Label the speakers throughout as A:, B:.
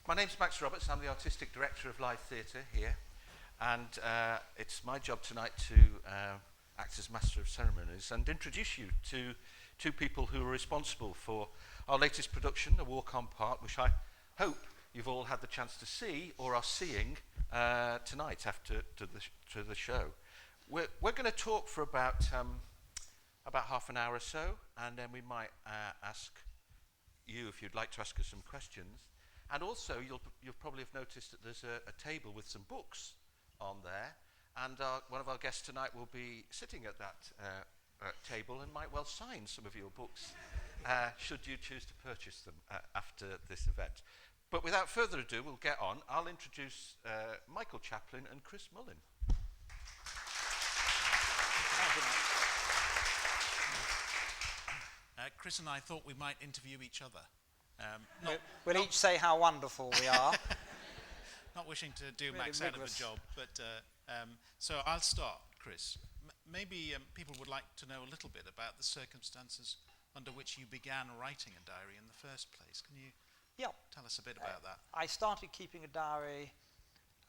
A: My name's Max Roberts. I'm the Artistic Director of Live Theatre here, and it's my job tonight to act as Master of Ceremonies and introduce you to two people who are responsible for our latest production, A Walk on Park, which I hope you've all had the chance to see or are seeing tonight after to the show. We're going to talk for about half an hour or so, and then we might ask you if you'd like to ask us some questions. And also, you'll probably have noticed that there's a table with some books on there, and one of our guests tonight will be sitting at that table and might well sign some of your books, should you choose to purchase them after this event. But without further ado, we'll get on. I'll introduce Michael Chaplin and Chris Mullin.
B: Chris and I thought we might interview each other.
C: We'll each say how wonderful we are.
B: Not wishing to do
C: Really
B: Max out of
C: rigorous.
B: the job, but so I'll start, Chris. Maybe people would like to know a little bit about the circumstances under which you began writing a diary in the first place. Can you tell us a bit about that?
C: I started keeping a diary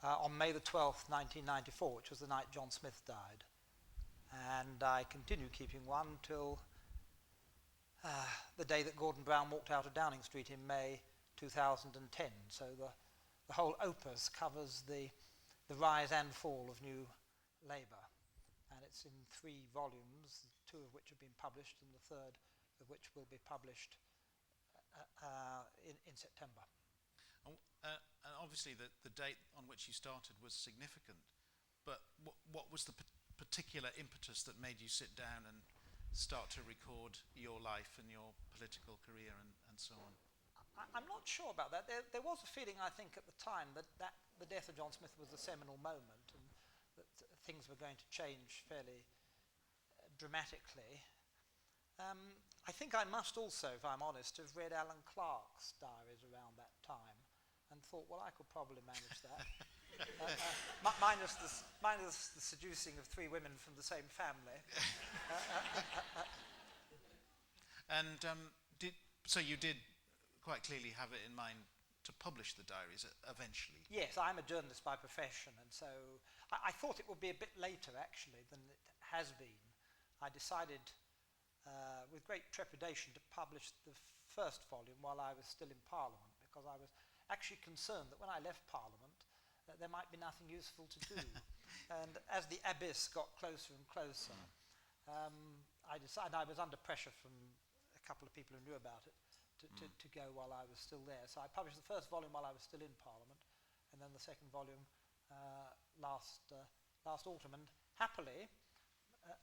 C: on May the 12th, 1994, which was the night John Smith died. And I continued keeping one till the day that Gordon Brown walked out of Downing Street in May 2010. So the whole opus covers the rise and fall of New Labour. And it's in 3 volumes, 2 of which have been published and the 3rd of which will be published in September.
B: And obviously the date on which you started was significant, but what was the particular impetus that made you sit down and start to record your life and your political career and so on?
C: I'm not sure about that. There was a feeling, I think, at the time that the death of John Smith was a seminal moment and that things were going to change fairly dramatically. I think I must also, if I'm honest, have read Alan Clark's diaries around that time and thought, well, I could probably manage that. Minus the seducing of 3 women from the same family.
B: And so you did quite clearly have it in mind to publish the diaries eventually?
C: Yes, I'm a journalist by profession, and so I thought it would be a bit later, actually, than it has been. I decided with great trepidation to publish the first volume while I was still in Parliament, because I was actually concerned that when I left Parliament, there might be nothing useful to do. And as the abyss got closer and closer, I decided I was under pressure from a couple of people who knew about it to go while I was still there. So I published the first volume while I was still in Parliament, and then the second volume last autumn. And happily,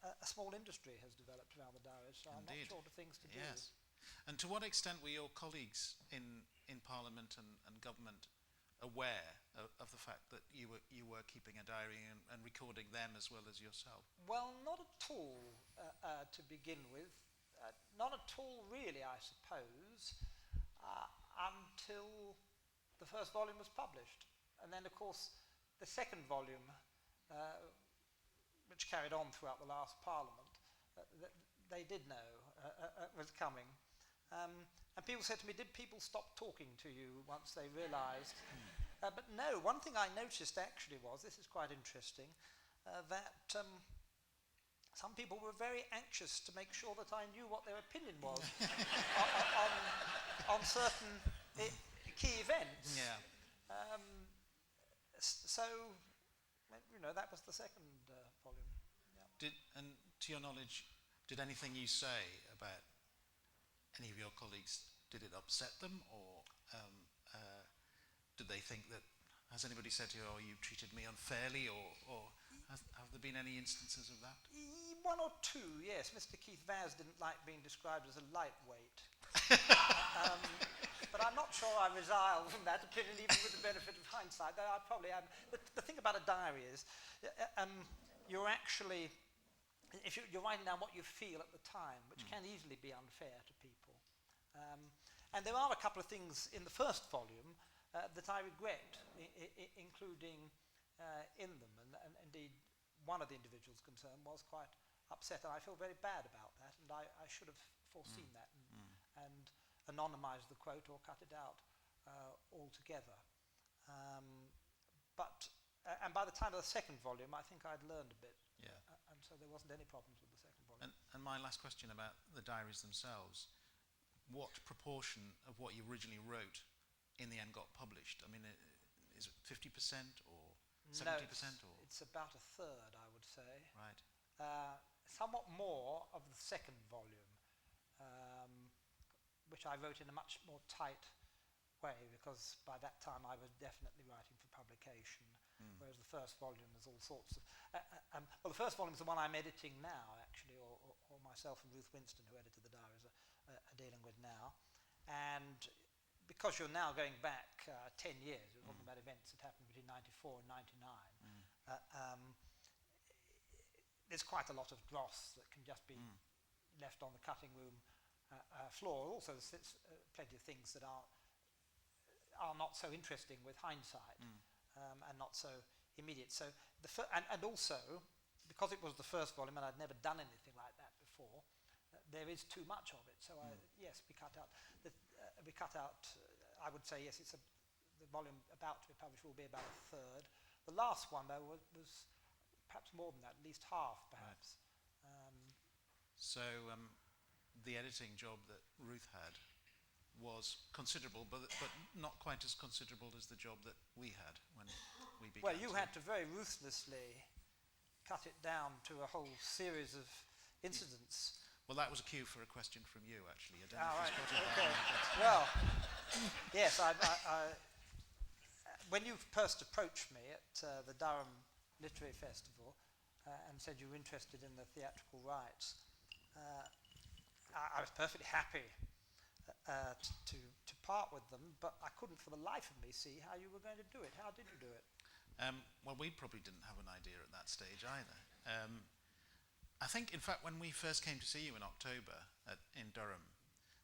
C: a small industry has developed around the diaries, so I'm not short of things to do.
B: Yes. And to what extent were your colleagues in Parliament and government aware of the fact that you were keeping a diary and recording them as well as yourself?
C: Well, not at all to begin with. Not at all, really, I suppose, until the first volume was published. And then, of course, the second volume, which carried on throughout the last Parliament, they did know was coming. And people said to me, did people stop talking to you once they realised? But no, one thing I noticed actually was, this is quite interesting, that some people were very anxious to make sure that I knew what their opinion was on certain key events.
B: Yeah.
C: So, you know, that was the second volume. Yeah.
B: And to your knowledge, did anything you say about any of your colleagues, did it upset them, or did they think that, has anybody said to you, oh, you treated me unfairly, or have there been any instances of that?
C: 1 or 2, yes. Mr. Keith Vaz didn't like being described as a lightweight. But I'm not sure I resile from that opinion, even with the benefit of hindsight, though I probably am. The thing about a diary is, you're actually, if you're writing down what you feel at the time, which can easily be unfair to people. And there are a couple of things in the first volume that I regret, including in them. And indeed, one of the individuals concerned was quite upset, and I feel very bad about that, and I should have foreseen that and anonymised the quote or cut it out altogether. And by the time of the second volume, I think I'd learned a bit.
B: Yeah.
C: And so there wasn't any problems with the second volume.
B: And my last question about the diaries themselves, what proportion of what you originally wrote in the end got published? I mean, is it 50% or 70%?
C: No,
B: or?
C: it's about a third, I would say.
B: Right.
C: Somewhat more of the second volume, which I wrote in a much more tight way, because by that time I was definitely writing for publication, whereas the first volume is all sorts of... well, the first volume is the one I'm editing now, actually, or myself and Ruth Winston, who edited the diaries, are dealing with now. And because you're now going back 10 years, we're talking about events that happened between 94 and 99, there's quite a lot of dross that can just be left on the cutting room floor. Also, there's plenty of things that are not so interesting with hindsight and not so immediate. So and also, because it was the first volume and I'd never done anything like that before, there is too much of it. So yes, we cut out. I would say yes. The volume about to be published will be about a third. The last one though was perhaps more than that, at least half, perhaps.
B: Right. So the editing job that Ruth had was considerable, but not quite as considerable as the job that we had when we began.
C: Well, you had to very ruthlessly cut it down to a whole series of incidents.
B: Well, that was a cue for a question from you, actually. I don't know
C: Right.
B: if you spotted
C: Okay.
B: that.
C: Well, yes, when you first approached me at the Durham Literary Festival and said you were interested in the theatrical rights, I was perfectly happy to part with them, but I couldn't for the life of me see how you were going to do it. How did you do it?
B: Well, we probably didn't have an idea at that stage either. I think, in fact, when we first came to see you in October in Durham,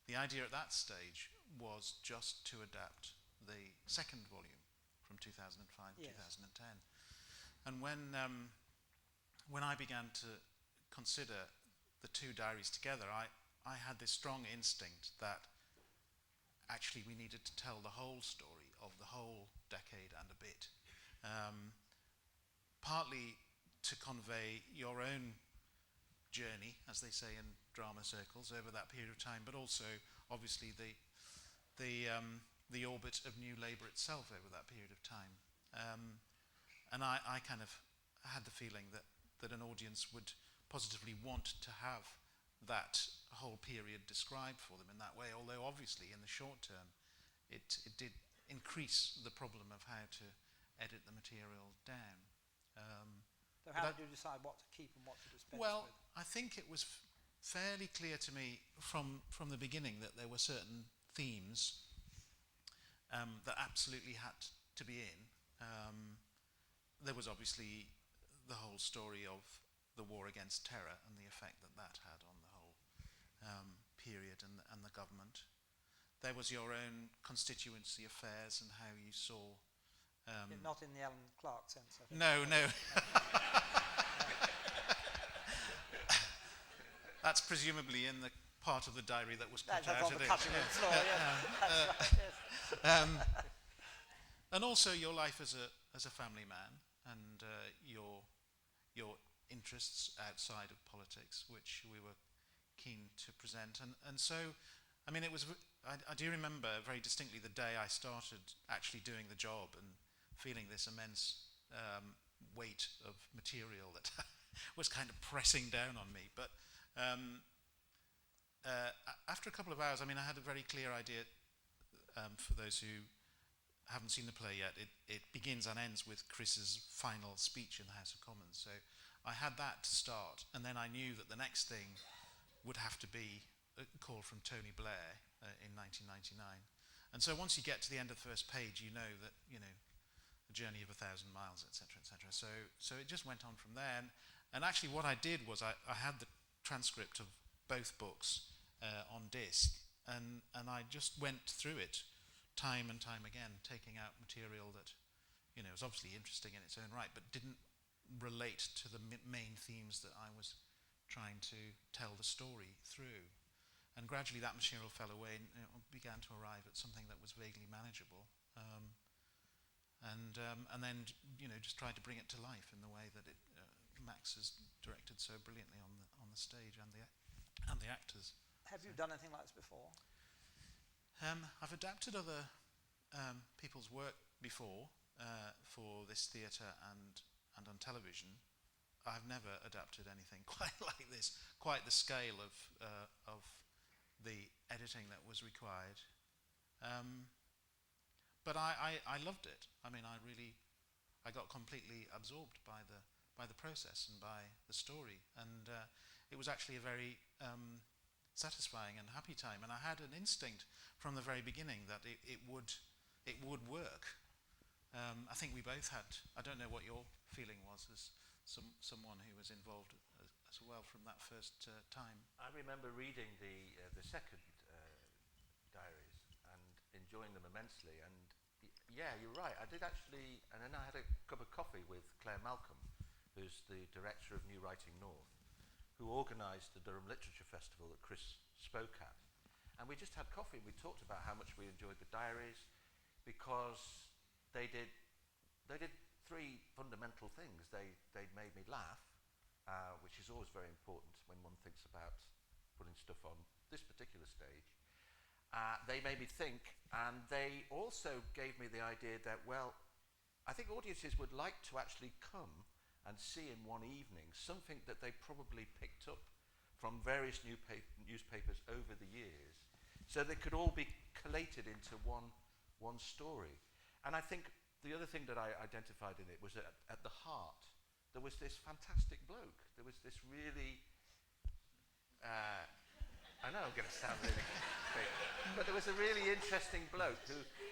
B: the idea at that stage was just to adapt the second volume from 2005,
C: yes.
B: 2010. And when I began to consider the two diaries together, I had this strong instinct that actually we needed to tell the whole story of the whole decade and a bit. Partly to convey your own journey, as they say in drama circles, over that period of time, but also, obviously, the orbit of New Labour itself over that period of time. And I kind of had the feeling that an audience would positively want to have that whole period described for them in that way, although obviously in the short term it did increase the problem of how to edit the material down.
C: So how did you decide what to keep and what to dispense
B: well,
C: with?
B: I think it was fairly clear to me from the beginning that there were certain themes that absolutely had to be in. There was obviously the whole story of the war against terror and the effect that had on the whole period and the government. There was your own constituency affairs and how you saw...
C: not in the Alan Clark sense, I think.
B: No. That's presumably in the part of the diary that was cut
C: That's
B: out
C: on
B: of
C: the
B: it.
C: cutting room floor, yes. That's right, yes.
B: And also your life as a family man and your interests outside of politics, which we were keen to present. And so, I mean, I do remember very distinctly the day I started actually doing the job and feeling this immense weight of material that was kind of pressing down on me. But after a couple of hours, I mean, I had a very clear idea, for those who haven't seen the play yet, it begins and ends with Chris's final speech in the House of Commons. So I had that to start, and then I knew that the next thing would have to be a call from Tony Blair in 1999. And so once you get to the end of the first page, you know that, a journey of 1,000 miles, etc., etc. So it just went on from there. And actually what I did was I had the transcript of both books on disc, and I just went through it time and time again, taking out material that, was obviously interesting in its own right, but didn't relate to the main themes that I was trying to tell the story through. And gradually that material fell away and began to arrive at something that was vaguely manageable. manageable, and then just try to bring it to life in the way that Max has directed so brilliantly on the stage and the actors.
C: Have you done anything like this before?
B: I've adapted other people's work before for this theatre and on television. I've never adapted anything quite like this, quite the scale of the editing that was required. But I loved it. I mean, I got completely absorbed by the process and by the story, and it was actually a very satisfying and happy time. And I had an instinct from the very beginning that it would work. I think we both had. I don't know what your feeling was as someone who was involved as well from that first time.
A: I remember reading the second diaries and enjoying them immensely. And yeah, you're right. I did actually, and then I had a cup of coffee with Claire Malcolm, who's the director of New Writing North, who organised the Durham Literature Festival that Chris spoke at. And we just had coffee and we talked about how much we enjoyed the diaries, because they did three fundamental things. They made me laugh, which is always very important when one thinks about putting stuff on this particular stage. They made me think, and they also gave me the idea that, well, I think audiences would like to actually come and see in one evening something that they probably picked up from various newspapers over the years, so they could all be collated into one story. And I think the other thing that I identified in it was that at the heart there was this fantastic bloke. There was this really, I know I'm going to sound really big, but there was a really interesting bloke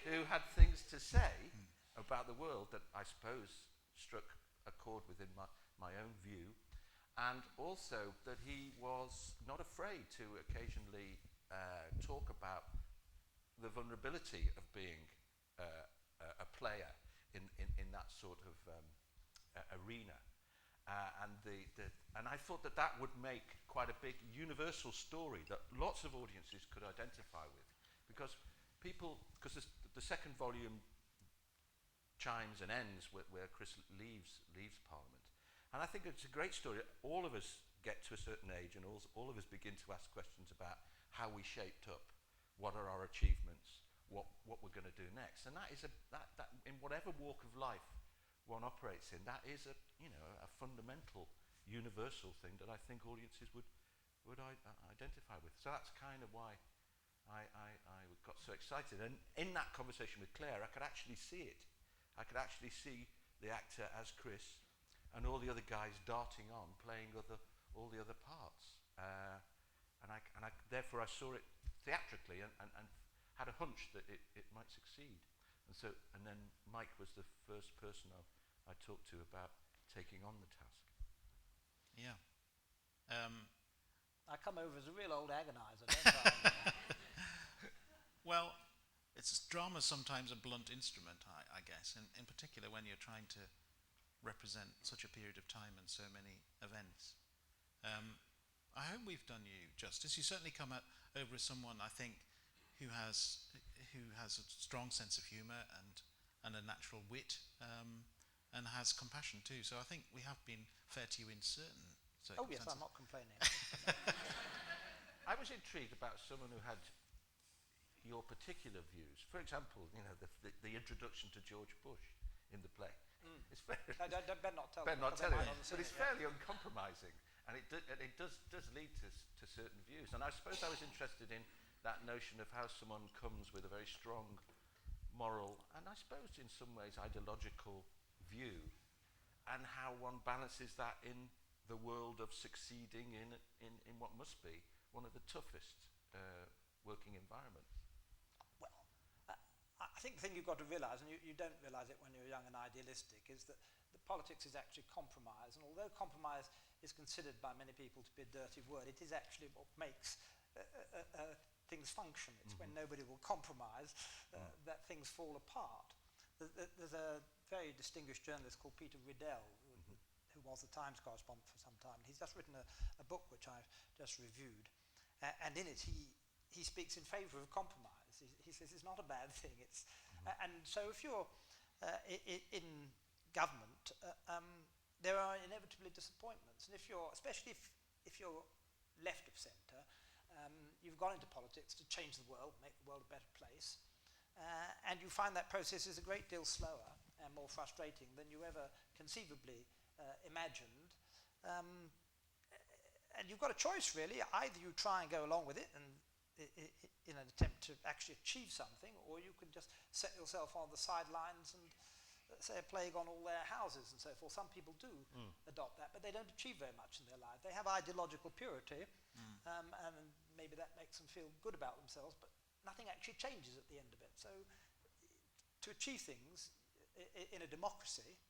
A: who had things to say about the world that I suppose struck a chord within my own view, and also that he was not afraid to occasionally talk about the vulnerability of being a player in that sort of arena, and I thought that would make quite a big universal story that lots of audiences could identify with, because the second volume chimes and ends where Chris leaves Parliament, and I think it's a great story. All of us get to a certain age, and all of us begin to ask questions about how we shaped up, what are our achievements, what we're going to do next, and that is that in whatever walk of life one operates in, that is a fundamental universal thing that I think audiences would identify with. So that's kind of why I got so excited. And in that conversation with Claire, I could actually see it. I could actually see the actor as Chris, and all the other guys darting on, playing all the other parts. And therefore I saw it theatrically and had a hunch that it might succeed. And then Mike was the first person I talked to about taking on the task.
B: Yeah.
C: I come over as a real old agonizer, don't I?
B: Well, drama sometimes a blunt instrument, I guess, and in particular when you're trying to represent such a period of time and so many events. I hope we've done you justice. You certainly come over as someone, I think, who has a strong sense of humour and a natural wit, and has compassion too. So I think we have been fair to you in certain circumstances.
C: Oh yes, I'm not complaining.
A: I was intrigued about someone who had your particular views. For example, the introduction to George Bush in the play. It's very
C: better not tell
A: better
C: them,
A: not tell you, but it's
C: it,
A: fairly uncompromising, and it does lead to certain views. And I suppose I was interested in that notion of how someone comes with a very strong moral and I suppose in some ways ideological view, and how one balances that in the world of succeeding in what must be one of the toughest working environments.
C: Well, I think the thing you've got to realise, and you don't realise it when you're young and idealistic, is that the politics is actually compromise. And although compromise is considered by many people to be a dirty word, it is actually what makes things function. It's when nobody will compromise that things fall apart. There's a very distinguished journalist called Peter Riddell, who was the Times correspondent for some time. He's just written a book which I've just reviewed, and in it he speaks in favour of compromise. He says it's not a bad thing. And so if you're in government, there are inevitably disappointments. And especially if you're left of centre, you've gone into politics to change the world, make the world a better place, and you find that process is a great deal slower and more frustrating than you ever conceivably imagined. And you've got a choice, really. Either you try and go along with it and in an attempt to actually achieve something, or you can just set yourself on the sidelines and say a plague on all their houses and so forth. Some people do adopt that, but they don't achieve very much in their life. They have ideological purity, and maybe that makes them feel good about themselves, but nothing actually changes at the end of it. So to achieve things in a democracy,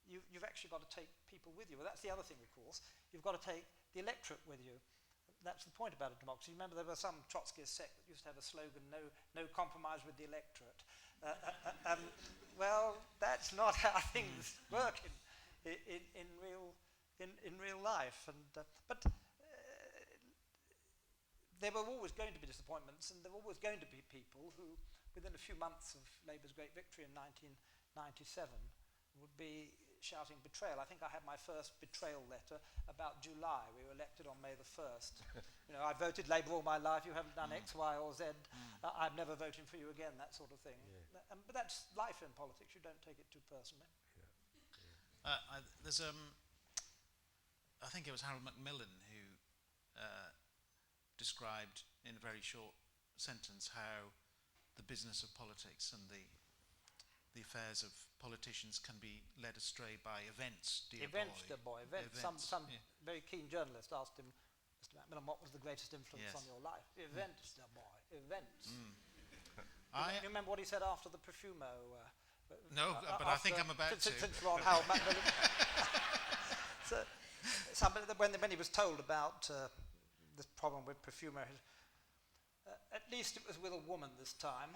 C: you've actually got to take people with you. Well, that's the other thing, of course. You've got to take the electorate with you. That's the point about a democracy. Remember, there was some Trotskyist sect that used to have a slogan, no compromise with the electorate. Well, that's not how things work in real life. But there were always going to be disappointments, and there were always going to be people who, within a few months of Labour's great victory in 1997, would be shouting betrayal. I think I had my first betrayal letter about July. We were elected on May the 1st. I voted Labour all my life. You haven't done X, Y, or Z. I'm never voting for you again, that sort of thing. Yeah. But that's life in politics. You don't take it too personally.
B: There's I think it was Harold Macmillan who described in a very short sentence how the business of politics and the affairs of politicians can be led astray by events, dear boy.
C: Events. Some very keen journalist asked him, Mr. Macmillan, what was the greatest influence on your life? Events, dear boy. Events. You remember what he said after the Profumo?
B: No, but I think I'm about to.
C: Since we're on Harold Macmillan. When he was told about this problem with Profumo, at least it was with a woman this time.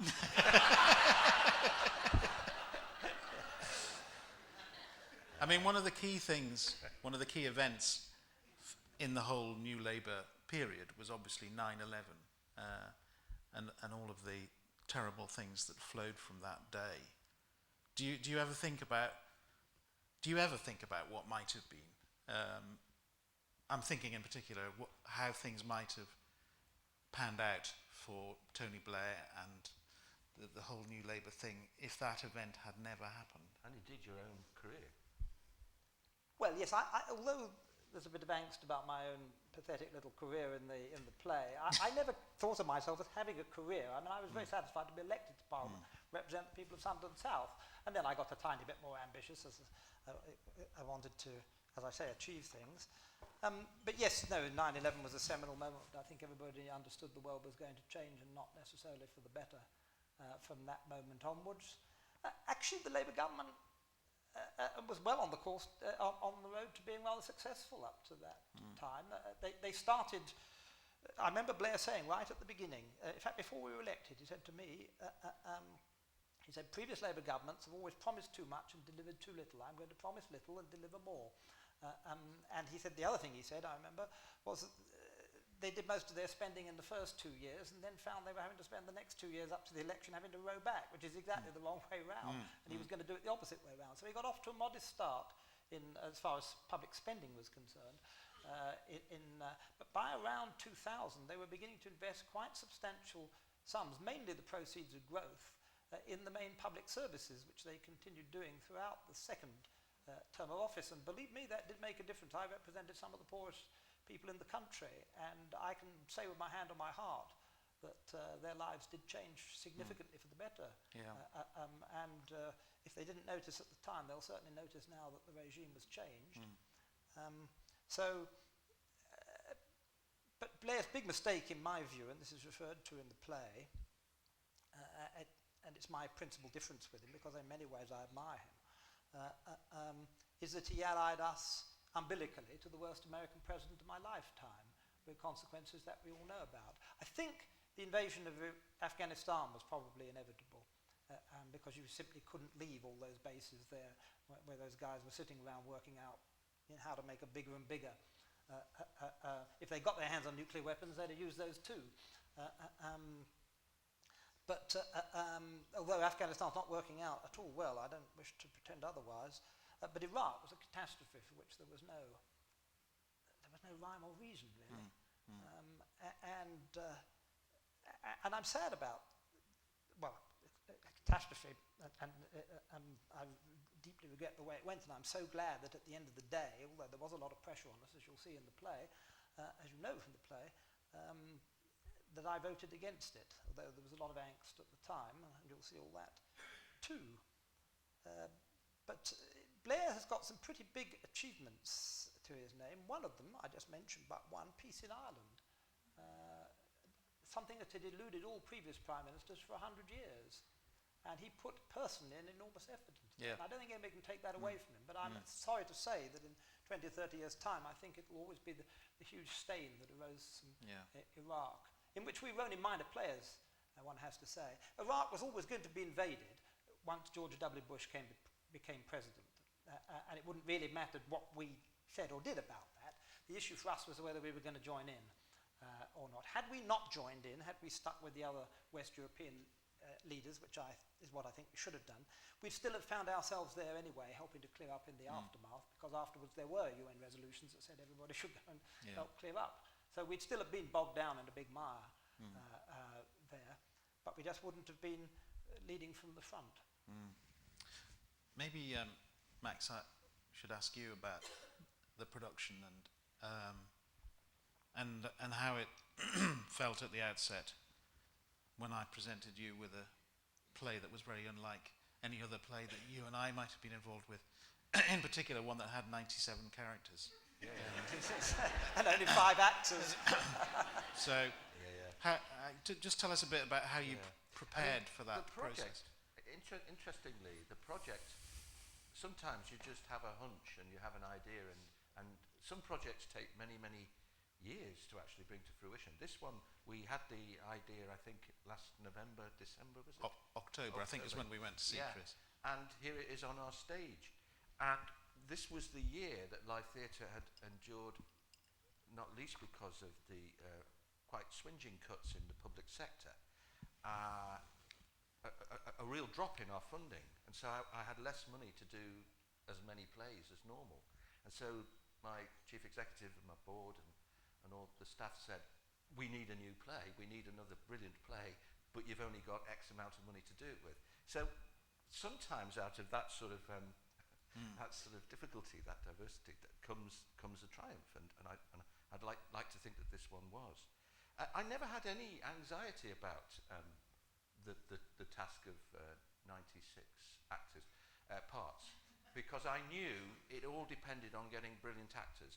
B: I mean, one of the key events in the whole New Labour period was obviously 9/11 and all of the terrible things that flowed from that day. Do you ever think about what might have been? I'm thinking in particular how things might have panned out for Tony Blair and the whole New Labour thing if that event had never happened.
A: And indeed your own career.
C: Well, yes, although there's a bit of angst about my own pathetic little career in the play, I never thought of myself as having a career. I mean, I was very satisfied to be elected to Parliament, represent the people of Sunderland South. And then I got a tiny bit more ambitious as I wanted to, as I say, achieve things. But yes, no, 9/11 was a seminal moment. I think everybody understood the world was going to change, and not necessarily for the better from that moment onwards. Actually, the Labour government was well on the course, on the road to being rather successful up to that time. They started, I remember Blair saying right at the beginning, in fact before we were elected, he said to me, he said, previous Labour governments have always promised too much and delivered too little. I'm going to promise little and deliver more. And he said, the other thing he said, I remember, was that they did most of their spending in the first 2 years and then found they were having to spend the next 2 years up to the election having to row back, which is exactly the wrong way round. And he was going to do it the opposite way round. So he got off to a modest start as far as public spending was concerned. But by around 2000, they were beginning to invest quite substantial sums, mainly the proceeds of growth, in the main public services, which they continued doing throughout the second term of office. And believe me, that did make a difference. I represented some of the poorest people in the country, and I can say with my hand on my heart that their lives did change significantly for the better.
B: Yeah.
C: And if they didn't notice at the time, they'll certainly notice now that the regime was changed. But Blair's big mistake, in my view, and this is referred to in the play, and it's my principal difference with him, because in many ways I admire him, is that he allied us umbilically to the worst American president of my lifetime, with consequences that we all know about. I think the invasion of Afghanistan was probably inevitable, because you simply couldn't leave all those bases there where those guys were sitting around working out how to make it bigger and bigger. If they got their hands on nuclear weapons, they'd have used those too. But although Afghanistan's not working out at all well, I don't wish to pretend otherwise, but Iraq was a catastrophe for which there was no rhyme or reason, really. And I'm sad about, well, a catastrophe, and I deeply regret the way it went, and I'm so glad that at the end of the day, although there was a lot of pressure on us, as you'll see in the play, as you know from the play, that I voted against it, although there was a lot of angst at the time, and you'll see all that too. But Blair has got some pretty big achievements to his name. One of them, I just mentioned but one, peace in Ireland. Something that had eluded all previous prime ministers for 100 years. And he put personally an enormous effort into that. And I don't think anybody can take that away from him, but I'm sorry to say that in 20 or 30 years' time, I think it will always be the huge stain that arose from Iraq, in which we were only minor players, one has to say. Iraq was always going to be invaded once George W. Bush became president, and it wouldn't really matter what we said or did about that. The issue for us was whether we were going to join in or not. Had we not joined in, had we stuck with the other West European leaders, which is what I think we should have done, we'd still have found ourselves there anyway, helping to clear up in the aftermath, because afterwards there were UN resolutions that said everybody should go and help clear up. So we'd still have been bogged down in a big mire there, but we just wouldn't have been leading from the front.
B: Maybe, Max, I should ask you about the production and how it felt at the outset when I presented you with a play that was very unlike any other play that you and I might have been involved with, in particular one that had 97 characters.
C: And only 5 actors.
B: So, just tell us a bit about how you prepared for that process.
A: Interestingly, the project, sometimes you just have a hunch and you have an idea, and some projects take many, many years to actually bring to fruition. This one, we had the idea, I think, last November, December, was it?
B: October, I think is when we went to see Chris.
A: And here it is on our stage. And this was the year that live theatre had endured, not least because of the quite swingeing cuts in the public sector, a real drop in our funding. And so I had less money to do as many plays as normal. And so my chief executive and my board and all the staff said, we need a new play, we need another brilliant play, but you've only got X amount of money to do it with. So sometimes out of that sort of that sort of difficulty, that diversity, that comes a triumph, and I'd like to think that this one was. I never had any anxiety about the task of 96 actors parts, because I knew it all depended on getting brilliant actors.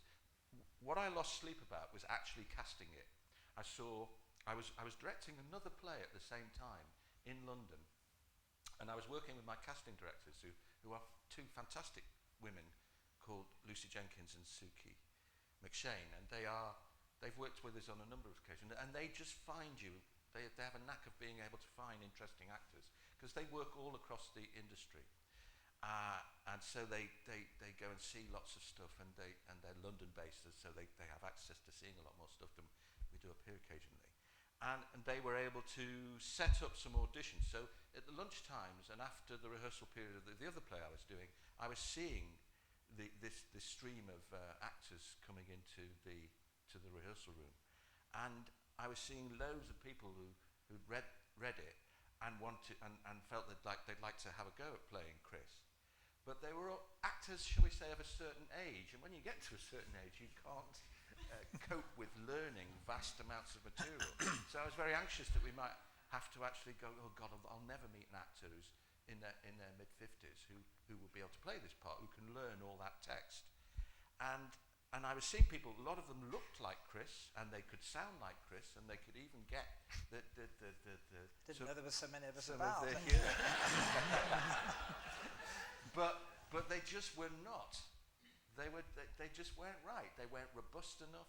A: What I lost sleep about was actually casting it. I was directing another play at the same time in London, and I was working with my casting directors who are 2 fantastic women called Lucy Jenkins and Suki McShane, and they've worked with us on a number of occasions, and they just find you. They have a knack of being able to find interesting actors, because they work all across the industry. And so they go and see lots of stuff, and they're London based, so they have access to seeing a lot more stuff than we do up here occasionally. And they were able to set up some auditions. So at the lunch times and after the rehearsal period of the other play I was doing, I was seeing this stream of actors coming into the rehearsal room, and I was seeing loads of people who'd read it and felt that they'd like to have a go at playing Chris. But they were all actors, shall we say, of a certain age, and when you get to a certain age, you can't cope with learning vast amounts of material. So I was very anxious that we might have to actually go, oh God, I'll never meet an actor who's in their mid-50s who will be able to play this part, who can learn all that text. And I was seeing people, a lot of them looked like Chris, and they could sound like Chris, and they could even get the
C: Didn't know there were so many of us about.
A: But they just were not. They just weren't right. They weren't robust enough,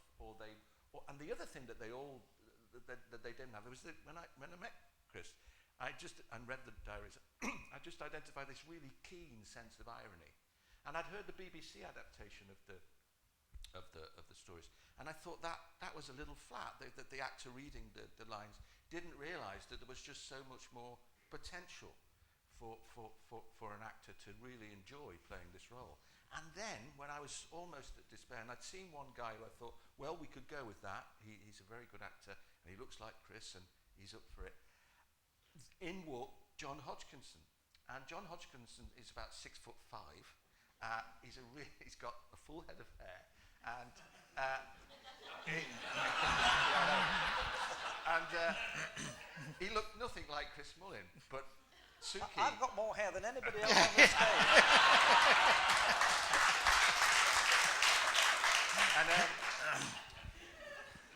A: and the other thing that they didn't have, was that when I met Chris, I read the diaries, I just identified this really keen sense of irony, and I'd heard the BBC adaptation of the stories, and I thought that was a little flat. The actor reading the lines, didn't realise that there was just so much more potential for an actor to really enjoy playing this role. And then, when I was almost at despair, and I'd seen one guy who I thought, well, we could go with that. He's a very good actor, and he looks like Chris, and he's up for it. In walked John Hodgkinson. And John Hodgkinson is about 6'5". He's got a full head of hair, and he looked nothing like Chris Mullin, but Suki.
C: I've got more hair than anybody else on this stage.
A: And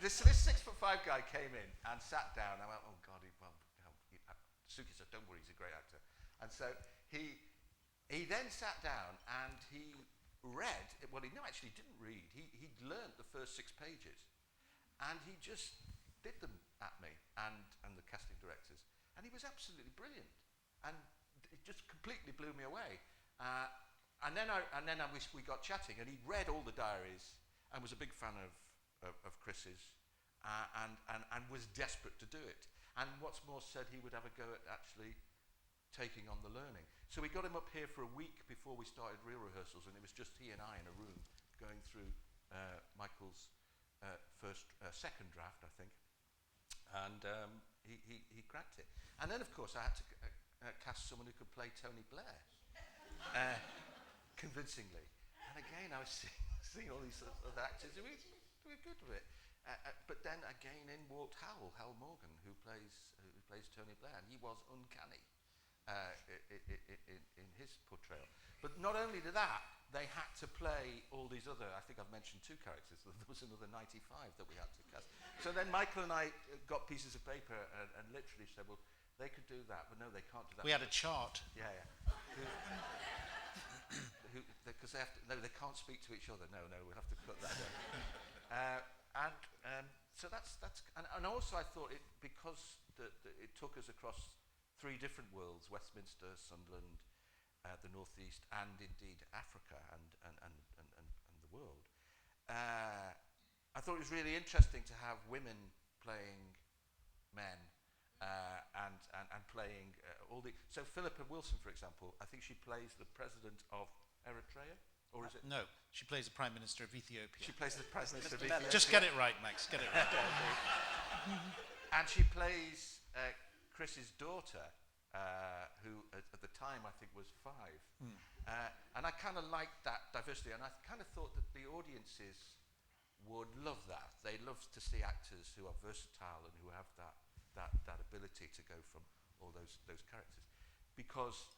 A: this 6'5" guy came in and sat down. I went, oh God, Suki said, don't worry, he's a great actor. And so he then sat down and he read, well, he actually didn't read. He'd learnt the first 6 pages, and he just did them at me and the casting directors, and he was absolutely brilliant, and it just completely blew me away. And then we got chatting, and he read all the diaries and was a big fan of Chris's, and was desperate to do it. And what's more, said he would have a go at actually taking on the learning. So we got him up here for a week before we started real rehearsals, and it was just he and I in a room going through Michael's second draft, I think, and he cracked it. And then, of course, I had to cast someone who could play Tony Blair convincingly. And again, I was seeing all these other actors who were good with it. But then again, in walked Hal Morgan, who plays Tony Blair, and he was uncanny in his portrayal. But not only to that, they had to play all these other, I think I've mentioned 2 characters, there was another 95 that we had to cast. So then Michael and I got pieces of paper and literally said, well, they could do that, but no, they can't do that.
B: We had a chart.
A: Yeah. Because they can't speak to each other. No, we'll have to cut that down. So that's and also I thought because it took us across 3 different worlds: Westminster, Sunderland, the Northeast, and indeed Africa and the world. I thought it was really interesting to have women playing men and playing all the. So Philippa Wilson, for example, I think she plays the president of Eritrea. Or is it?
B: No, she plays the Prime Minister of Ethiopia.
A: She plays the Prime Minister of Ethiopia.
B: Just get it right, Max, get it right.
A: And she plays Chris's daughter, who at the time I think was 5. And I kind of liked that diversity, and I kind of thought that the audiences would love that. They love to see actors who are versatile and who have that ability to go from all those characters, because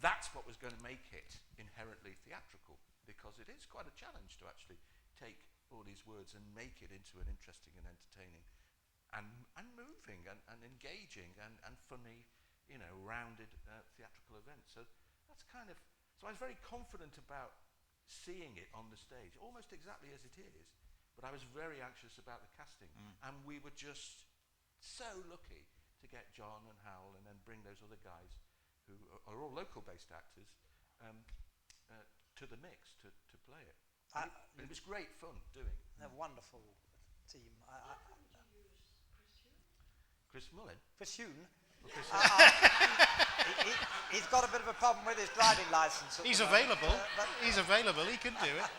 A: that's what was going to make it inherently theatrical, because it is quite a challenge to actually take all these words and make it into an interesting and entertaining and moving and engaging and funny, rounded theatrical event. So that's kind of, so I was very confident about seeing it on the stage, almost exactly as it is, but I was very anxious about the casting. And we were just so lucky to get John and Hal and then bring those other guys who are all local-based actors to the mix to play it. It was great fun doing.
C: A wonderful team.
A: Chris Mullin?
C: Chris Huhn.
A: Well,
C: He's got a bit of a problem with his driving license.
B: He's available. He's available. He can do it.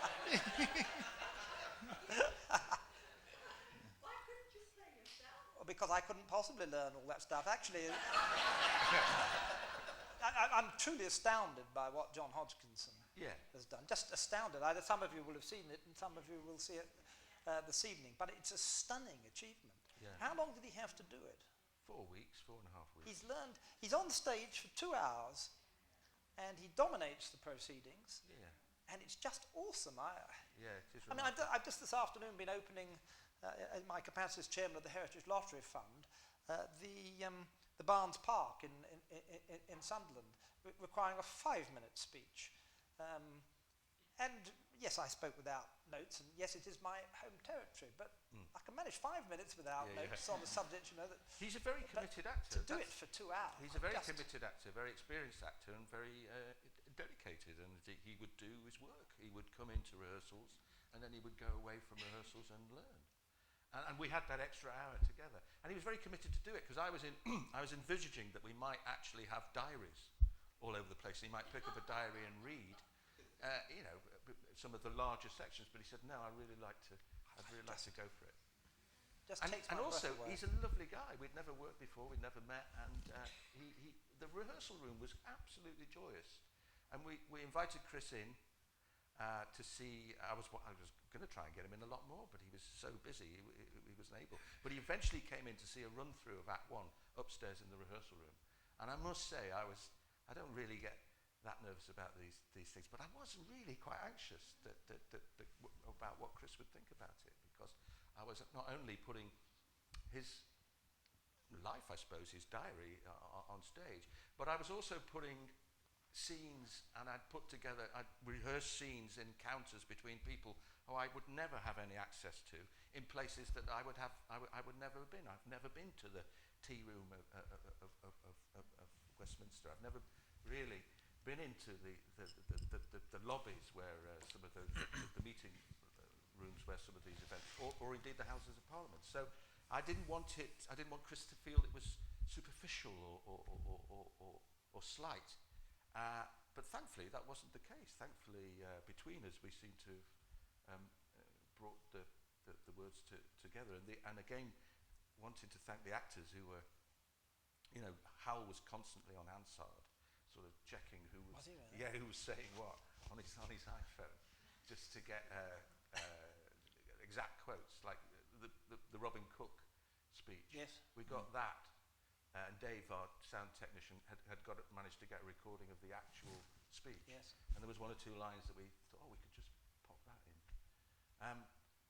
D: Why couldn't you play yourself?
C: Because I couldn't possibly learn all that stuff. Actually, I'm truly astounded by what John Hodgkinson has done. Just astounded. Either some of you will have seen it and some of you will see it this evening. But it's a stunning achievement.
A: Yeah.
C: How long did he have to do it?
A: 4 weeks, 4.5 weeks.
C: He's on stage for 2 hours and he dominates the proceedings.
A: Yeah.
C: And it's just awesome.
A: Yeah, it is.
C: I mean, I've just this afternoon been opening, in my capacity as chairman of the Heritage Lottery Fund, the Barnes Park in Sunderland, requiring a 5-minute speech. And yes, I spoke without notes, and yes, it is my home territory, but I can manage 5 minutes without notes on the subject, that...
A: He's a very committed actor.
C: To do it for 2 hours.
A: He's a very committed actor, very experienced actor, and very dedicated, and he would do his work. He would come into rehearsals, and then he would go away from rehearsals and learn. And we had that extra hour together. And he was very committed to do it, because I was envisaging that we might actually have diaries all over the place. He might pick up a diary and read, some of the larger sections, but he said, no, I'd really like to go for it. And also, he's a lovely guy. We'd never worked before, we'd never met, and the rehearsal room was absolutely joyous. And we invited Chris in to see. I was going to try and get him in a lot more, but he was so busy, he wasn't able. But he eventually came in to see a run-through of Act 1 upstairs in the rehearsal room. And I must say, I don't really get that nervous about these things, but I was really quite anxious about what Chris would think about it, because I was not only putting his life, I suppose, his diary on stage, but I was also putting scenes, and I'd rehearsed scenes, encounters between people who I would never have any access to, in places that I would never have been. I've never been to the tea room of Westminster. I've never really been into the lobbies where some of the meeting rooms where some of these events, or indeed the Houses of Parliament. So I didn't want Chris to feel it was superficial or slight. But thankfully that wasn't the case. Thankfully, between us we seem to have brought the words together. And again, wanting to thank the actors who were, Hal was constantly on Hansard, sort of checking who was saying what on his iPhone, just to get exact quotes, like the Robin Cook speech.
C: Yes.
A: We got that. And Dave, our sound technician, had managed to get a recording of the actual speech.
C: Yes.
A: And there was one or two lines that we thought, we could just pop that in.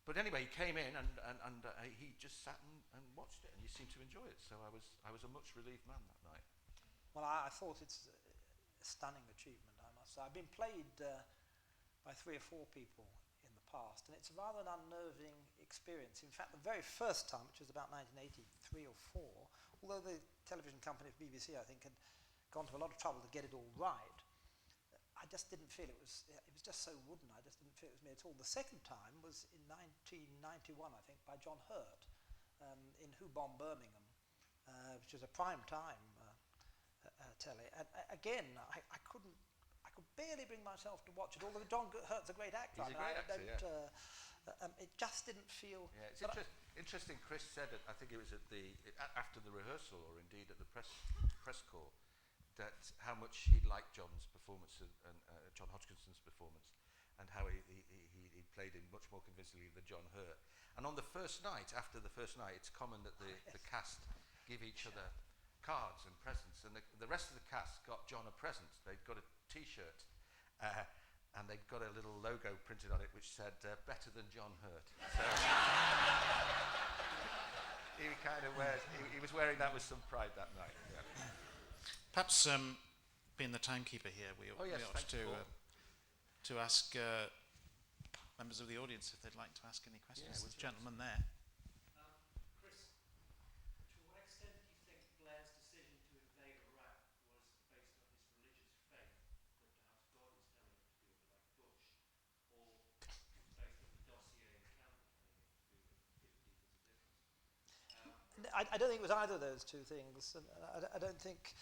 A: But anyway, he came in and he just sat and watched it, and he seemed to enjoy it. So I was a much relieved man that night.
C: Well, I thought it's a stunning achievement, I must say. I've been played by 3 or 4 people in the past, and it's rather an unnerving experience. In fact, the very first time, which was about 1983 or 4, although the television company of BBC, I think, had gone to a lot of trouble to get it all right, I just didn't feel it was just so wooden. I just didn't feel it was me at all. The second time was in 1991, I think, by John Hurt in Who Bombed Birmingham, which was a prime time telly. And again, I could barely bring myself to watch it, although John Hurt's a great actor.
A: He's a great actor, yeah.
C: It just didn't feel...
A: Yeah, it's interesting. Chris said it, I think it was after the rehearsal, or indeed at the press call, that how much he liked John's performance and John Hodgkinson's performance, and how he played him much more convincingly than John Hurt. And on the first night, after the first night, it's common that the cast give each other cards and presents, and the rest of the cast got John a present. They'd got a T-shirt, and they'd got a little logo printed on it which said, better than John Hurt. So he was wearing that with some pride that night. Yeah.
B: Perhaps, being the timekeeper here, we ought to ask members of the audience if they'd like to ask any questions.
A: Yeah,
B: The gentleman there.
E: Chris, to what extent do you think Blair's decision to invade Iraq was based on his religious faith, that perhaps God was telling him to do it, like Bush, or was based on the dossier in Campbell telling him to do it, 50 difference?
C: I don't think it was either of those two things. I don't think...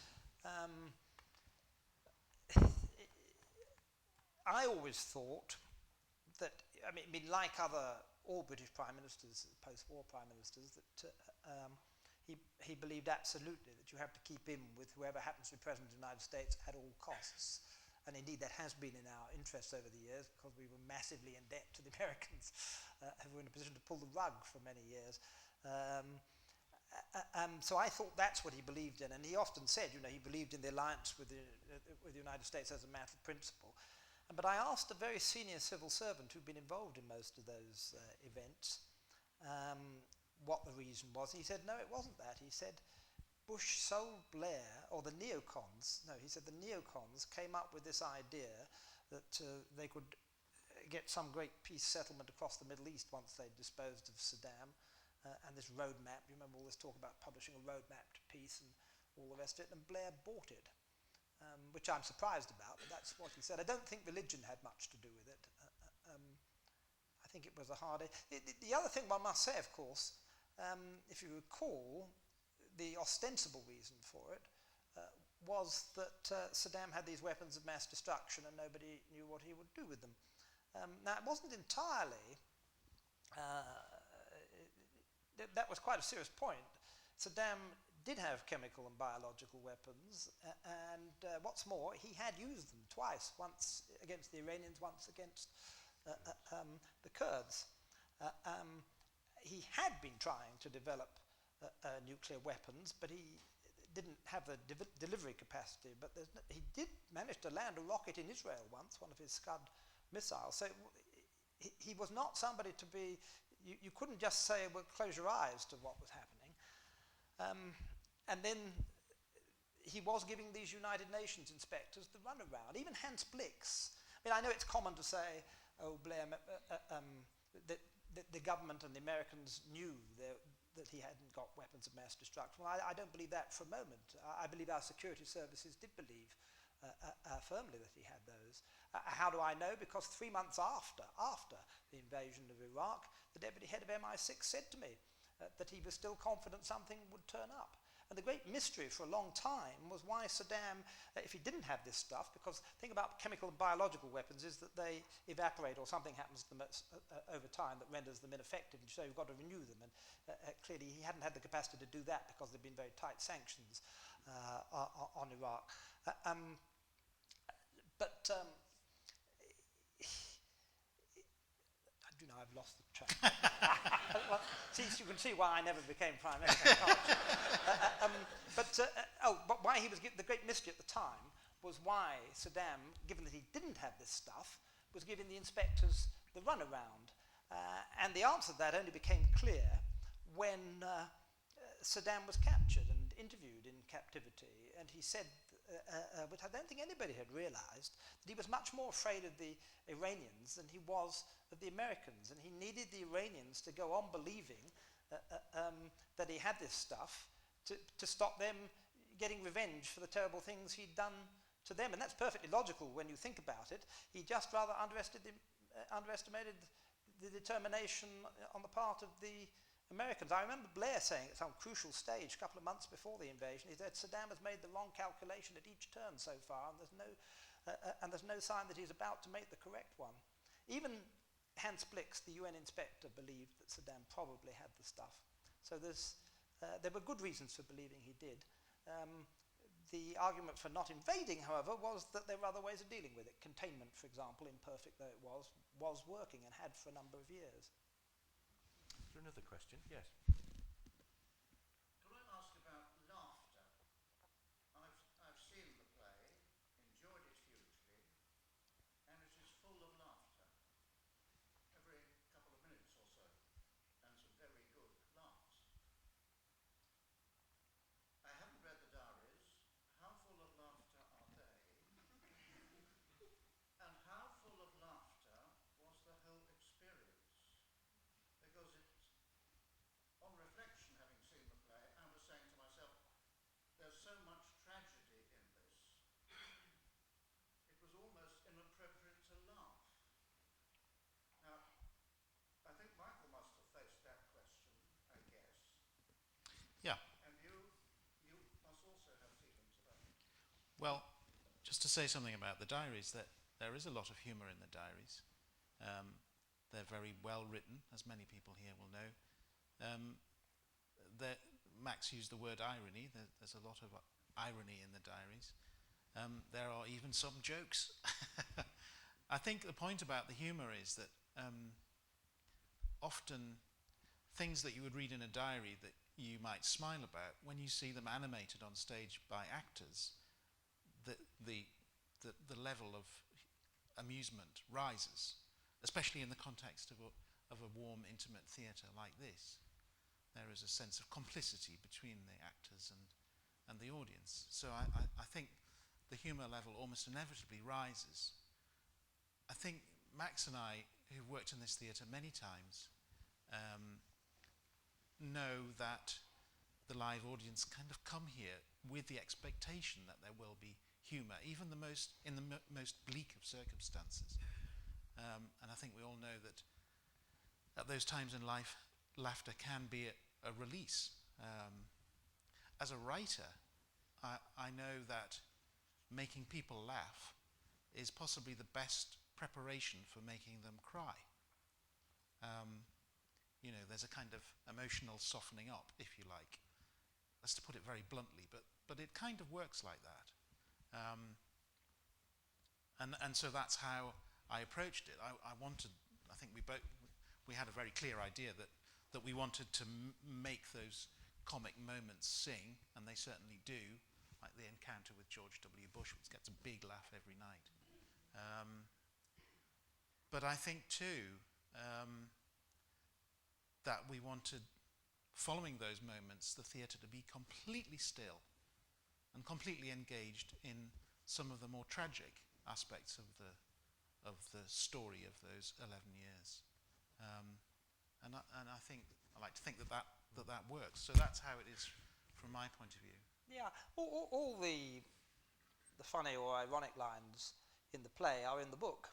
C: I always thought that, like all British Prime Ministers, post-war Prime Ministers, that he believed absolutely that you have to keep in with whoever happens to be President of the United States at all costs. And indeed that has been in our interests over the years, because we were massively in debt to the Americans, who were in a position to pull the rug for many years. So I thought that's what he believed in, and he often said, he believed in the alliance with the United States as a matter of principle. But I asked a very senior civil servant who'd been involved in most of those events what the reason was. He said, no, it wasn't that. He said Bush sold Blair, or the neocons came up with this idea that they could get some great peace settlement across the Middle East once they'd disposed of Saddam. And this roadmap, you remember all this talk about publishing a roadmap to peace and all the rest of it, and Blair bought it, which I'm surprised about, but that's what he said. I don't think religion had much to do with it. I think it was a hard... The other thing one must say, of course, if you recall, the ostensible reason for it was that Saddam had these weapons of mass destruction and nobody knew what he would do with them. Now, it wasn't entirely... that was quite a serious point. Saddam did have chemical and biological weapons, and what's more, he had used them twice, once against the Iranians, once against the Kurds. He had been trying to develop nuclear weapons, but he didn't have the delivery capacity. But he did manage to land a rocket in Israel once, one of his Scud missiles. So he was not somebody to be... You couldn't just say, well, close your eyes to what was happening. And then he was giving these United Nations inspectors the runaround. Even Hans Blix. I mean, I know it's common to say, oh, Blair, that the government and the Americans knew that he hadn't got weapons of mass destruction. Well, I don't believe that for a moment. I believe our security services did believe firmly that he had those. How do I know? Because 3 months after the invasion of Iraq, the deputy head of MI6 said to me that he was still confident something would turn up. And the great mystery for a long time was why Saddam, if he didn't have this stuff, because the thing about chemical and biological weapons is that they evaporate or something happens to them over time that renders them ineffective, and so you've got to renew them. And clearly he hadn't had the capacity to do that because there had been very tight sanctions on Iraq. I've lost the track. Well, you can see why I never became Prime Minister. But why he was the great mystery at the time was why Saddam, given that he didn't have this stuff, was giving the inspectors the runaround. And the answer to that only became clear when Saddam was captured and interviewed in captivity, and he said, which I don't think anybody had realized, that he was much more afraid of the Iranians than he was of the Americans, and he needed the Iranians to go on believing that he had this stuff to stop them getting revenge for the terrible things he'd done to them. And that's perfectly logical when you think about it. He just rather underestimated the determination on the part of the Americans. I remember Blair saying at some crucial stage, a couple of months before the invasion, he said Saddam has made the wrong calculation at each turn so far, and there's no sign that he's about to make the correct one. Even Hans Blix, the UN inspector, believed that Saddam probably had the stuff. So there were good reasons for believing he did. The argument for not invading, however, was that there were other ways of dealing with it. Containment, for example, imperfect though it was working and had for a number of years.
A: Is there another question? Yes.
F: Could I ask about laughter? I've seen the play, enjoyed it hugely, and it is full of laughter. Every couple of minutes or so, and some very good laughs. I haven't read the diaries. How full of laughter are they? And how full of laughter was the whole experience? Because on reflection, having seen the play, I was saying to myself, there's so much tragedy in this. It was almost inappropriate to laugh. Now, I think Michael must have faced that question, I guess.
B: Yeah.
F: And you must also have feelings about it.
B: Well, just to say something about the diaries, that there is a lot of humour in the diaries. They're very well written, as many people here will know. Max used the word irony. There's a lot of irony in the diaries. There are even some jokes. I think the point about the humour is that often things that you would read in a diary that you might smile about, when you see them animated on stage by actors, the level of amusement rises, especially in the context of a warm, intimate theatre like this. There is a sense of complicity between the actors and the audience. So I think the humour level almost inevitably rises. I think Max and I, who've worked in this theatre many times, know that the live audience kind of come here with the expectation that there will be humour, even in the most bleak of circumstances. And I think we all know that at those times in life, laughter can be a release. As a writer, I know that making people laugh is possibly the best preparation for making them cry. There's a kind of emotional softening up, if you like. That's to put it very bluntly, but it kind of works like that. And so that's how I approached it. I think we had a very clear idea that we wanted to make those comic moments sing, and they certainly do, like the encounter with George W. Bush, which gets a big laugh every night. But I think too that we wanted, following those moments, the theatre to be completely still and completely engaged in some of the more tragic aspects of the story of those 11 years. And I like to think that works. So that's how it is from my point of view.
C: Yeah, all the funny or ironic lines in the play are in the book,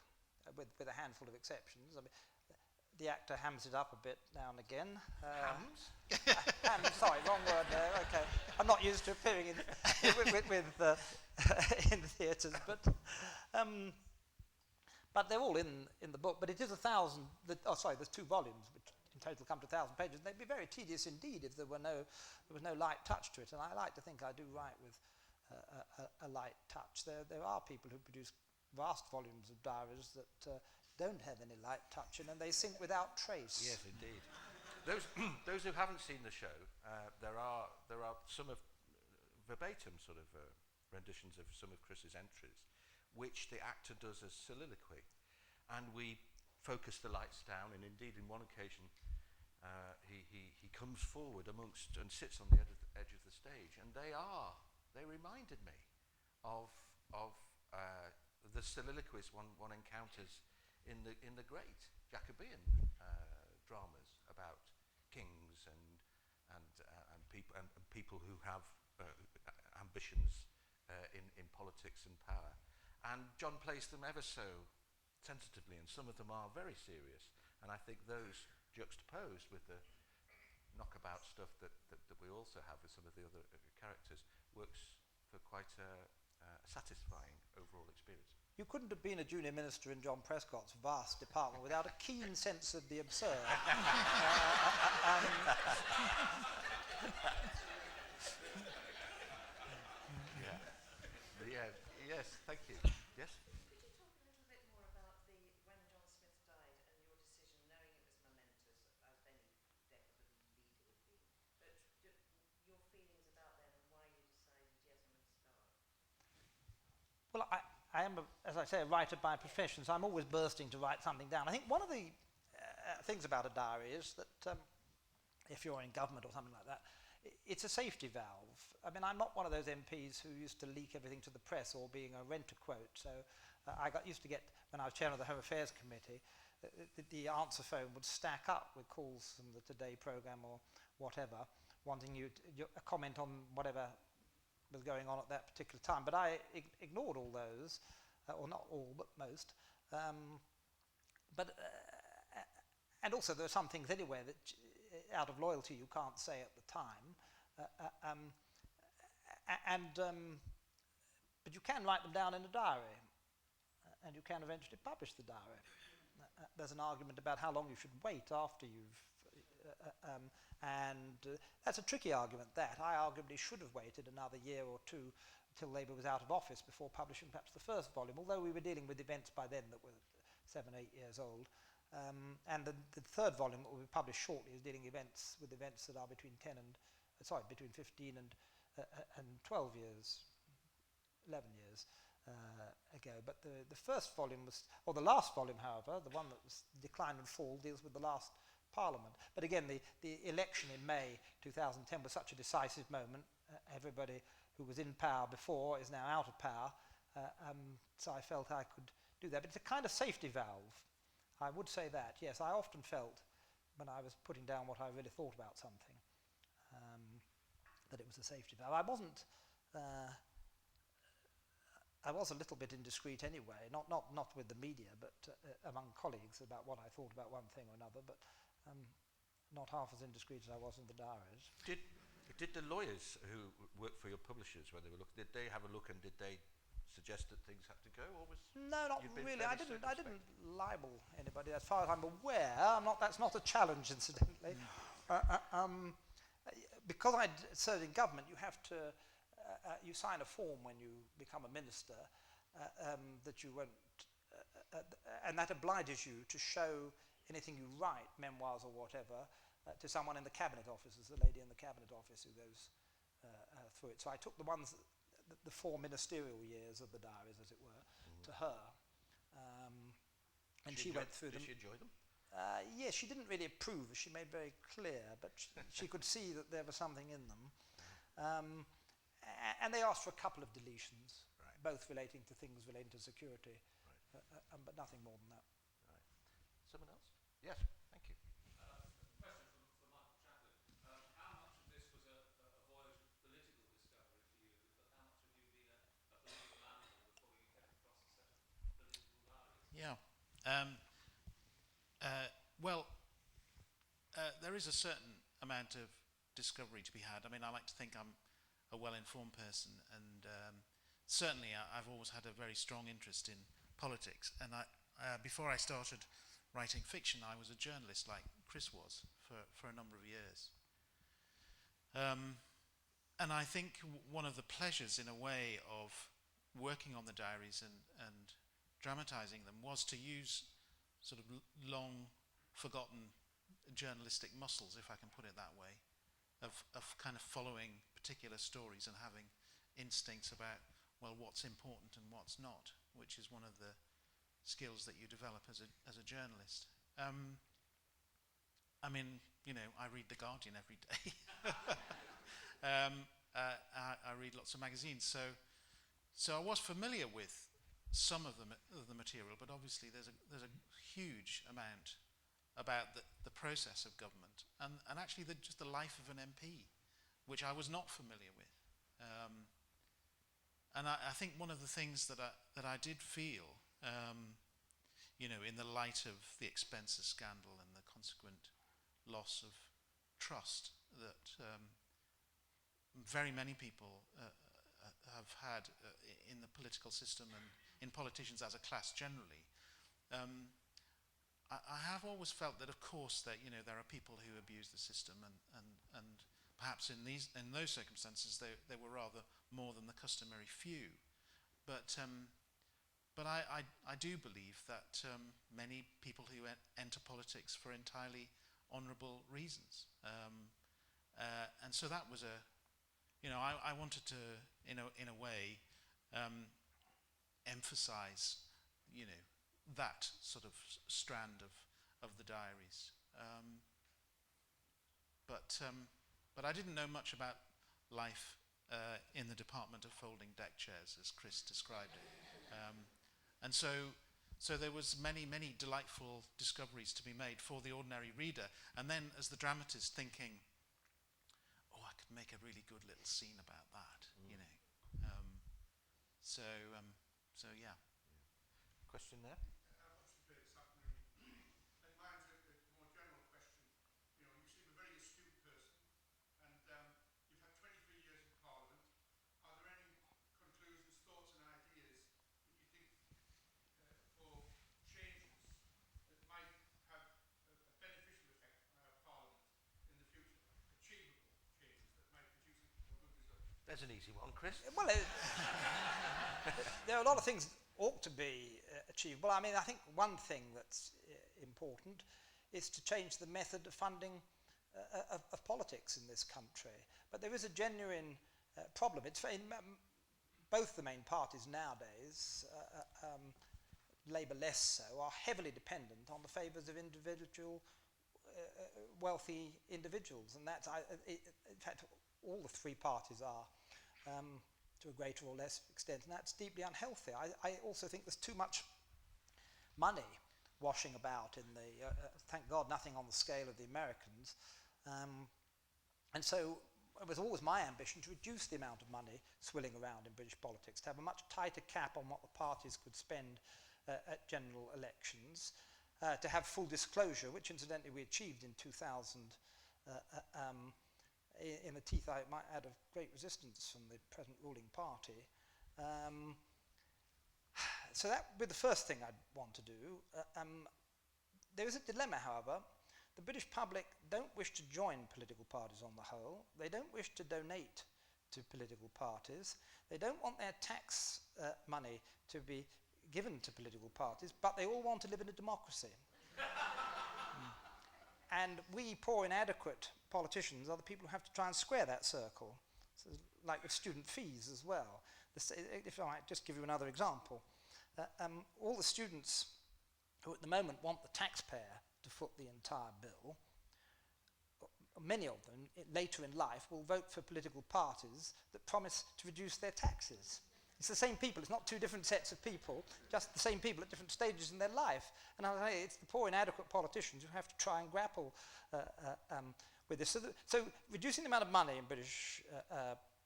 C: with a handful of exceptions. I mean, the actor hams it up a bit now and again.
A: Hams?
C: Hams, sorry, wrong word there. Okay, I'm not used to appearing in in the theatres, but they're all in the book. But it is 1,000. There's 2 volumes, which in total come to 1,000 pages. They'd be very tedious indeed if there was no light touch to it. And I like to think I do write with a light touch. There are people who produce vast volumes of diaries that don't have any light touch in, and they sink without trace.
A: Yes, indeed. Those who haven't seen the show, there are some of verbatim sort of renditions of some of Chris's entries, which the actor does as soliloquy, and we focus the lights down. And indeed, in one occasion, he comes forward amongst and sits on the edge of the stage, and they reminded me of the soliloquies one encounters in the great Jacobean dramas about kings and people who have ambitions in politics and power. And John plays them ever so sensitively, and some of them are very serious. And I think those juxtaposed with the knockabout stuff that we also have with some of the other characters works for quite a satisfying overall experience.
C: You couldn't have been a junior minister in John Prescott's vast department without a keen sense of the absurd.
A: Yes, thank you. Yes?
D: Could you talk a little bit more about when John Smith died and your decision, knowing it was momentous, as any death of a leader would be, but your feelings about them and why you decided, yes, I'm going to start?
C: Well, I am, as I say, a writer by profession, so I'm always bursting to write something down. I think one of the things about a diary is that if you're in government or something like that, it's a safety valve. I mean, I'm not one of those MPs who used to leak everything to the press or being a rent-a-quote. So I used to get, when I was chairman of the Home Affairs Committee, the answer phone would stack up with calls from the Today programme or whatever, wanting a comment on whatever was going on at that particular time. But I ignored all those, or not all, but most. And also there are some things anyway that, out of loyalty, you can't say at the time. But you can write them down in a diary, and you can eventually publish the diary. There's an argument about how long you should wait after you've... that's a tricky argument, that. I arguably should have waited another year or two till Labour was out of office before publishing perhaps the first volume, although we were dealing with events by then that were 7, 8 years old. And the third volume that will be published shortly is dealing with events that are between 15 and 12 years, 11 years ago. But the first volume or the last volume, however, the one that was Decline and Fall, deals with the last Parliament. But again, the election in May 2010 was such a decisive moment. Everybody who was in power before is now out of power. So I felt I could do that. But it's a kind of safety valve. I would say that, yes. I often felt, when I was putting down what I really thought about something, that it was a safety valve. I wasn't... I was a little bit indiscreet anyway, not with the media, but among colleagues about what I thought about one thing or another. But not half as indiscreet as I was in the diaries.
A: Did the lawyers who work for your publishers, when they were looking, did they have a look and did they suggest that things had to go, or was
C: No, not
A: you've been
C: really. I
A: fairly
C: didn't libel anybody, as far as I'm aware. That's not a challenge, incidentally. Because I served in government, you have to you sign a form when you become a minister that you won't, and that obliges you to show anything you write, memoirs or whatever, to someone in the cabinet office. There's a lady in the cabinet office who goes through it. So I took the 4 ministerial years of the diaries, as it were, to her, and she went through them.
A: Did she enjoy them?
C: Yes, she didn't really approve, as she made very clear, but she could see that there was something in them. And they asked for a couple of deletions, both relating to things relating to security, but nothing more than that.
A: Someone else? Yes, thank you.
E: Question for Michael Chaplin. How much of this was a voyage of political discovery for you? How much of you been a political animal before you came across a set of political diaries?
B: Yeah. There is a certain amount of discovery to be had. I mean, I like to think I'm a well-informed person, and certainly I've always had a very strong interest in politics. And before I started writing fiction, I was a journalist like Chris was for a number of years. And I think one of the pleasures, in a way, of working on the diaries and dramatising them was to use sort of long forgotten journalistic muscles, if I can put it that way, of kind of following particular stories and having instincts about, well, what's important and what's not, which is one of the skills that you develop as a journalist. I mean, you know, I read The Guardian every day. I read lots of magazines, so I was familiar with some of the material, but obviously there's a huge amount about the process of government and actually just the life of an MP, which I was not familiar with. And I think one of the things that I did feel, you know, in the light of the expenses scandal and the consequent loss of trust that very many people have had in the political system and in politicians as a class generally, I have always felt that, of course, that, you know, there are people who abuse the system, and perhaps in those circumstances they were rather more than the customary few. But I do believe that many people who enter politics for entirely honourable reasons, and so that was I wanted to, in a way, emphasise, you know, that sort of strand of the diaries. But I didn't know much about life in the department of folding deck chairs, as Chris described it. And so there was many delightful discoveries to be made for the ordinary reader, and then as the dramatist thinking, oh, I could make a really good little scene about that, you know. So yeah.
A: Question there?
F: What's the bit happening? And mine's a more general question. You know, you seem a very astute person, and you've had 23 years in Parliament. Are there any conclusions, thoughts, and ideas that you think for changes that might have a beneficial effect on our Parliament in the future? Achievable changes that might produce a good result?
A: There's an easy one, Chris.
C: Well, there are a lot of things that ought to be achievable. I mean, I think one thing that's important is to change the method of funding of politics in this country. But there is a genuine problem. It's in both the main parties nowadays, Labour less so, are heavily dependent on the favours of individual wealthy individuals, and that's in fact all the three parties are. To a greater or less extent, and that's deeply unhealthy. I also think there's too much money washing about in the, thank God, nothing on the scale of the Americans. And so it was always my ambition to reduce the amount of money swilling around in British politics, to have a much tighter cap on what the parties could spend at general elections. to have full disclosure, which incidentally we achieved in 2000 in the teeth, I might add, of great resistance from the present ruling party. So that would be the first thing I'd want to do. There is a dilemma, however. The British public don't wish to join political parties on the whole. They don't wish to donate to political parties. They don't want their tax money to be given to political parties, but they all want to live in a democracy. And we poor, inadequate politicians are the people who have to try and square that circle. So, like with student fees as well. If I might just give you another example. All the students who at the moment want the taxpayer to foot the entire bill, many of them later in life will vote for political parties that promise to reduce their taxes. It's the same people, it's not two different sets of people, just the same people at different stages in their life. And I say it's the poor, inadequate politicians who have to try and grapple with this. So reducing the amount of money in British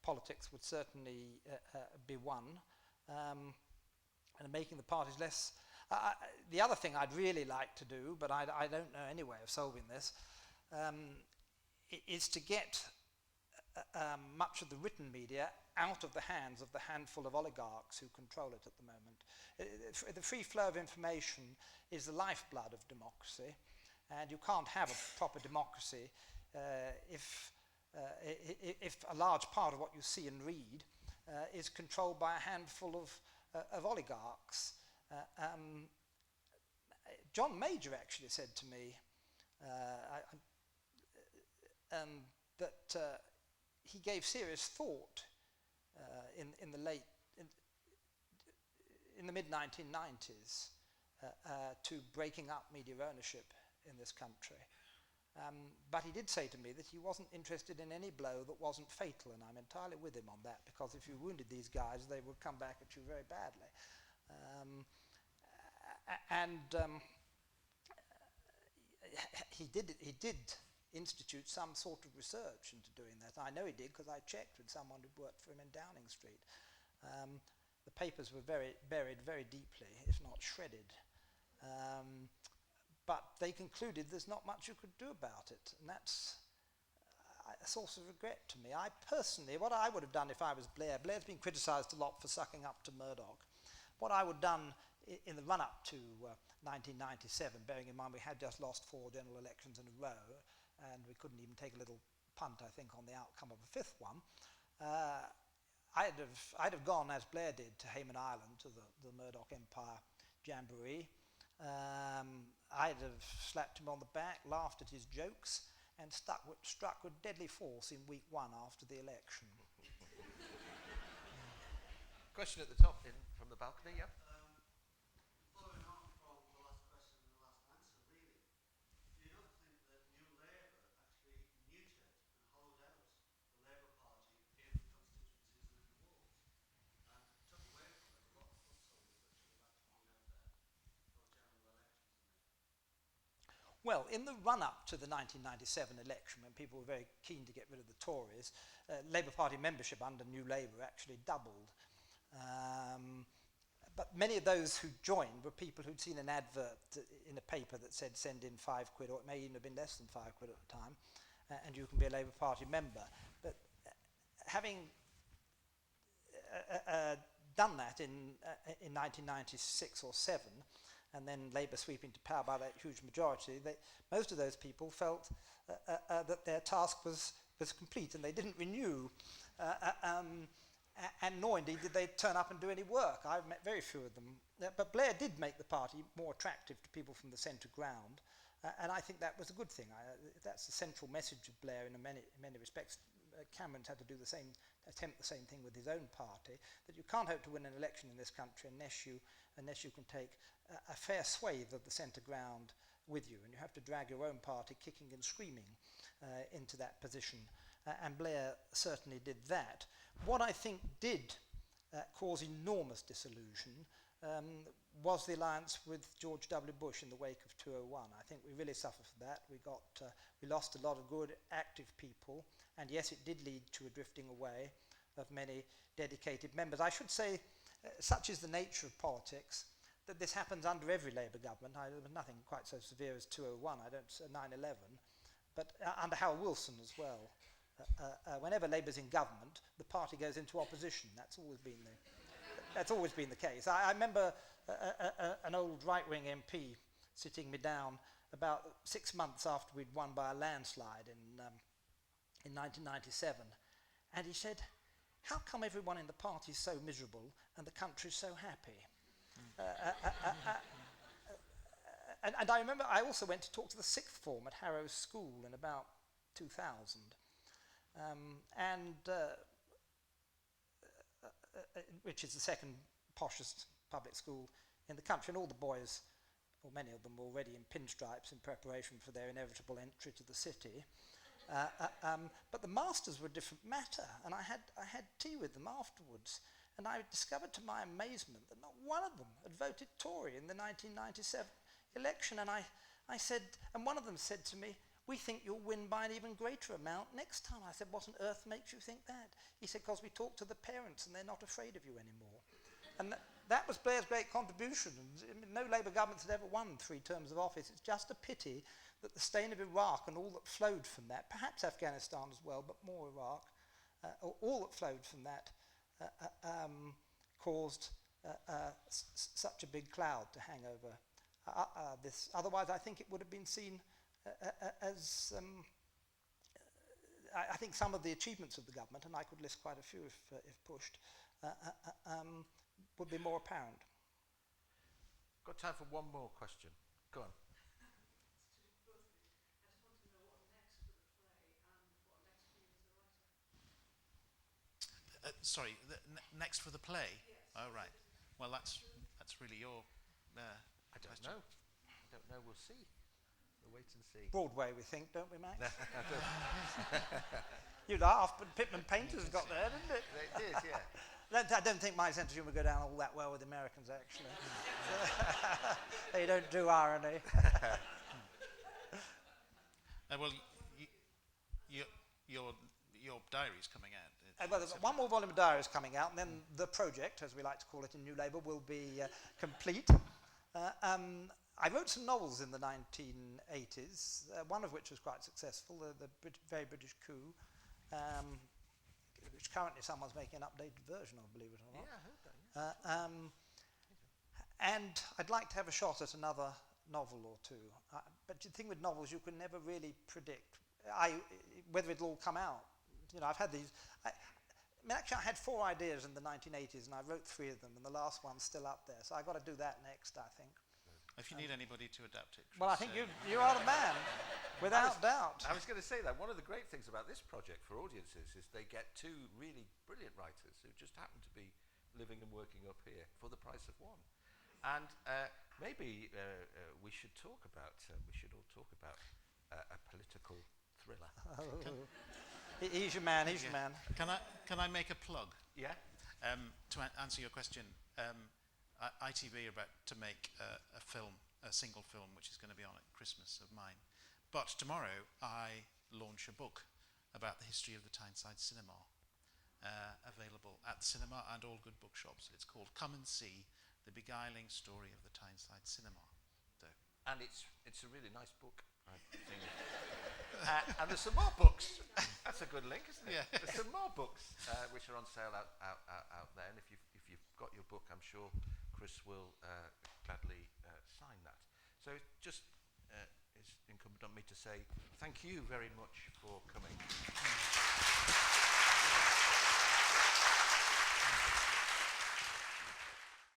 C: politics would certainly be one, and making the parties less. The other thing I'd really like to do, but I don't know any way of solving this, is to get much of the written media out of the hands of the handful of oligarchs who control it at the moment. The free flow of information is the lifeblood of democracy, and you can't have a proper democracy if a large part of what you see and read is controlled by a handful of oligarchs. John Major actually said to me that he gave serious thought in the mid-1990s to breaking up media ownership in this country. But he did say to me that he wasn't interested in any blow that wasn't fatal, and I'm entirely with him on that, because if you wounded these guys, they would come back at you very badly. He did institute some sort of research into doing that. I know he did because I checked with someone who worked for him in Downing Street. The papers were buried very deeply, if not shredded. But they concluded there's not much you could do about it, and that's a source of regret to me. I personally, what I would have done if I was Blair, Blair's been criticised a lot for sucking up to Murdoch. What I would have done in the run-up to 1997, bearing in mind we had just lost 4 general elections in a row, and we couldn't even take a little punt, I think, on the outcome of a 5th one, I'd have gone, as Blair did, to Hayman Island, to the Murdoch Empire Jamboree. I'd have slapped him on the back, laughed at his jokes, and struck with deadly force in week 1 after the election.
A: Question at the top from the balcony, yeah?
F: Following on from the last question and the last answer, really, do you not think that New Labour actually neutered and hollowed out the Labour Party in the constituencies and in the wards, and took away from it a lot of foot soldiers that should have actually been out there for general elections?
C: Well, in the run-up to the 1997 election, when people were very keen to get rid of the Tories, Labour Party membership under New Labour actually doubled. But many of those who joined were people who'd seen an advert in a paper that said send in £5, or it may even have been less than £5 at the time, and you can be a Labour Party member. But having done that in 1996 or 7, and then Labour sweeping to power by that huge majority, most of those people felt that their task was complete, and they didn't renew. And nor indeed did they turn up and do any work. I've met very few of them. But Blair did make the party more attractive to people from the centre ground, and I think that was a good thing. That's the central message of Blair in many respects. Cameron's had to do attempt the same thing with his own party, that you can't hope to win an election in this country unless you can take a fair swathe of the centre ground with you, and you have to drag your own party kicking and screaming into that position. And Blair certainly did that. What I think did cause enormous disillusion was the alliance with George W. Bush in the wake of 2001. I think we really suffered for that. We lost a lot of good, active people, and yes, it did lead to a drifting away of many dedicated members. I should say, such is the nature of politics, that this happens under every Labour government. There was nothing quite so severe as 201, 9/11, but under Harold Wilson as well. Whenever Labour's in government, the party goes into opposition. That's always been the case. I remember an old right-wing MP sitting me down about 6 months after we'd won by a landslide in 1997, and he said, "How come everyone in the party is so miserable and the country's so happy?" And I remember I also went to talk to the sixth form at Harrow School in about 2000, which is the second poshest public school in the country, and all the boys, or many of them, were already in pinstripes in preparation for their inevitable entry to the city. But the masters were a different matter, and I had tea with them afterwards, and I discovered to my amazement that not one of them had voted Tory in the 1997 election. And I said, and one of them said to me, "We think you'll win by an even greater amount next time." I said, "What on earth makes you think that?" He said, "Because we talk to the parents and they're not afraid of you anymore." And that was Blair's great contribution. And no Labour government had ever won 3 terms of office. It's just a pity that the stain of Iraq and all that flowed from that, perhaps Afghanistan as well, but more Iraq, all that flowed from that caused such a big cloud to hang over this. Otherwise, I think it would have been seen as I think some of the achievements of the government, and I could list quite a few if pushed, would be more apparent.
A: Got time for one more question. Go on.
B: Sorry, next for the play? Yes. Oh, right. Well, that's really your
A: I don't know. We'll see. We'll wait and see.
C: Broadway, we think, don't we, Max? You laugh, but Pittman Painters got there, didn't it?
A: It did, yeah.
C: I don't think my sense of humour go down all that well with Americans, actually. They don't do irony.
B: Well, your diary's coming out.
C: Well, there's one more volume of diaries coming out, and then the project, as we like to call it in New Labour, will be complete. I wrote some novels in the 1980s, one of which was quite successful, the Very British Coup, which currently someone's making an updated version of, believe it or not.
A: Yeah, I heard that. Yeah.
C: And I'd like to have a shot at another novel or two. But the thing with novels, you can never really predict whether it'll all come out. You know, I've had these. Actually, I had 4 ideas in the 1980s, and I wrote 3 of them, and the last one's still up there. So I've got to do that next, I think.
B: If you need anybody to adapt it, Chris,
C: well, I think you are the man, without doubt.
A: I was going to say that one of the great things about this project for audiences is they get 2 really brilliant writers who just happen to be living and working up here for the price of one. And maybe we should all talk about a political thriller.
C: He's your man. He's your man.
B: Can I make a plug?
A: Yeah.
B: To answer your question, ITV are about to make a single film, which is going to be on at Christmas of mine. But tomorrow I launch a book about the history of the Tyneside cinema, available at the cinema and all good bookshops. It's called Come and See: The Beguiling Story of the Tyneside Cinema. So.
A: And it's a really nice book, I think. And there's some more books. That's a good link, isn't it? Yeah. There's some more books which are on sale out there. And if you've got your book, I'm sure Chris will gladly sign that. So it just is incumbent on me to say thank you very much for coming.